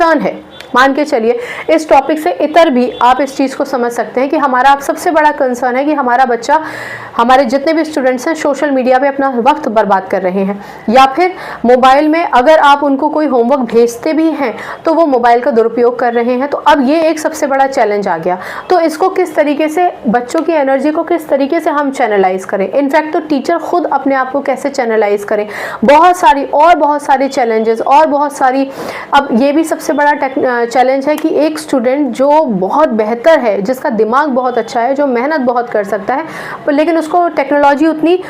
Concern है, मान के चलिए इस टॉपिक से इतर भी आप इस चीज़ को समझ सकते हैं कि हमारा आप सबसे बड़ा कंसर्न है कि हमारा बच्चा, हमारे जितने भी स्टूडेंट्स हैं सोशल मीडिया पे अपना वक्त बर्बाद कर रहे हैं, या फिर मोबाइल में अगर आप उनको कोई होमवर्क भेजते भी हैं तो वो मोबाइल का दुरुपयोग कर रहे हैं। तो अब ये एक सबसे बड़ा चैलेंज आ गया। तो इसको किस तरीके से, बच्चों की एनर्जी को किस तरीके से हम चैनलाइज करें, इनफैक्ट तो टीचर खुद अपने आप को कैसे चैनलाइज करें, बहुत सारी चैलेंजेस और बहुत सारी। अब ये भी सबसे बड़ा चैलेंज है कि एक स्टूडेंट जो बहुत बेहतर है, जिसका दिमाग बहुत अच्छा है, जो मेहनत बहुत कर सकता है, लेकिन उसको टेक्नोलॉजी उतनी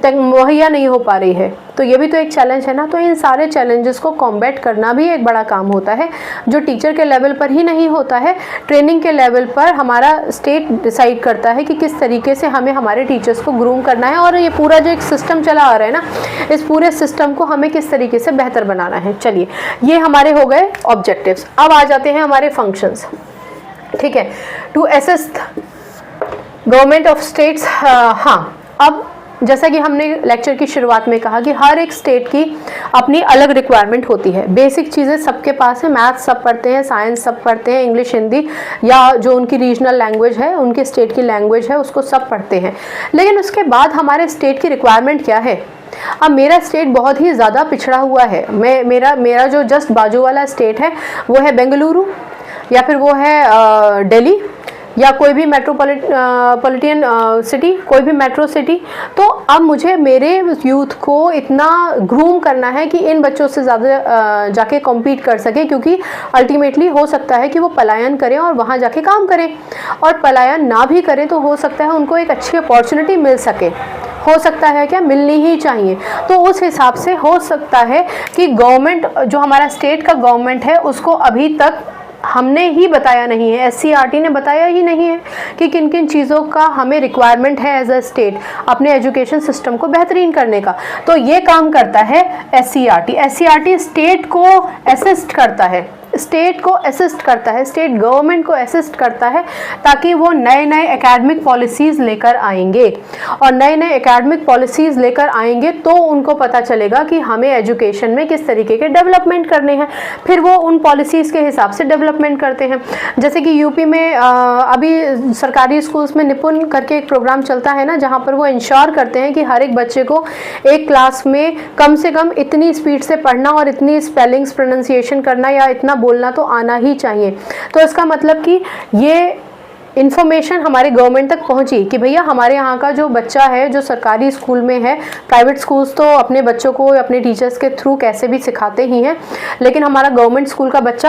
मुहैया नहीं हो पा रही है, तो ये भी तो एक चैलेंज है ना। तो इन सारे चैलेंजेस को कॉम्बैट करना भी एक बड़ा काम होता है, जो टीचर के लेवल पर ही नहीं होता है, ट्रेनिंग के लेवल पर हमारा स्टेट डिसाइड करता है कि किस तरीके से हमें हमारे टीचर्स को ग्रूम करना है, और ये पूरा जो एक सिस्टम चला आ रहा है ना, इस पूरे सिस्टम को हमें किस तरीके से बेहतर बनाना है। चलिए, ये हमारे हो गए ऑब्जेक्टिव्स। अब आ जाते हैं हमारे फंक्शंस। ठीक है, to assist government of states. हाँ, अब जैसा कि हमने लेक्चर की शुरुआत में कहा कि हर एक स्टेट की अपनी अलग रिक्वायरमेंट होती है। बेसिक चीज़ें सबके पास है, मैथ सब पढ़ते हैं, साइंस सब पढ़ते हैं, इंग्लिश, हिंदी या जो उनकी रीजनल लैंग्वेज है, उनके स्टेट की लैंग्वेज है, उसको सब पढ़ते हैं। लेकिन उसके बाद हमारे स्टेट की रिक्वायरमेंट क्या है? अब मेरा स्टेट बहुत ही ज़्यादा पिछड़ा हुआ है। मेरा जो जस्ट बाजू वाला स्टेट है वो है बेंगलुरु, या फिर वो है दिल्ली, या कोई भी मेट्रोपॉलिटन सिटी, कोई भी मेट्रो सिटी। तो अब मुझे मेरे यूथ को इतना ग्रूम करना है कि इन बच्चों से ज़्यादा जाके कॉम्पीट कर सके, क्योंकि अल्टीमेटली हो सकता है कि वो पलायन करें और वहाँ जाके काम करें, और पलायन ना भी करें तो हो सकता है उनको एक अच्छी अपॉर्चुनिटी मिल सके। हो सकता है क्या, मिलनी ही चाहिए। तो उस हिसाब से हो सकता है कि गवर्नमेंट, जो हमारा स्टेट का गवर्नमेंट है, उसको अभी तक हमने ही बताया नहीं है, SCERT ने बताया ही नहीं है कि किन किन चीज़ों का हमें रिक्वायरमेंट है एज अ स्टेट अपने एजुकेशन सिस्टम को बेहतरीन करने का। तो ये काम करता है SCERT। SCERT स्टेट को असिस्ट करता है, स्टेट गवर्नमेंट को असिस्ट करता है, ताकि वो नए नए एकेडमिक पॉलिसीज़ लेकर आएंगे, और नए नए एकेडमिक पॉलिसीज़ लेकर आएंगे तो उनको पता चलेगा कि हमें एजुकेशन में किस तरीके के डेवलपमेंट करने हैं। फिर वो उन पॉलिसीज़ के हिसाब से डेवलपमेंट करते हैं। जैसे कि यूपी में अभी सरकारी स्कूल्स में निपुण करके एक प्रोग्राम चलता है ना, जहाँ पर वो इंश्योर करते हैं कि हर एक बच्चे को एक क्लास में कम से कम इतनी स्पीड से पढ़ना और इतनी स्पेलिंग्स, प्रोनाउंसिएशन करना या इतना बोलना तो आना ही चाहिए। तो इसका मतलब कि ये इन्फॉर्मेशन हमारे गवर्नमेंट तक पहुंची कि भैया हमारे यहाँ का जो बच्चा है, जो सरकारी स्कूल में है, प्राइवेट स्कूल्स तो अपने बच्चों को अपने टीचर्स के थ्रू कैसे भी सिखाते ही हैं, लेकिन हमारा गवर्नमेंट स्कूल का बच्चा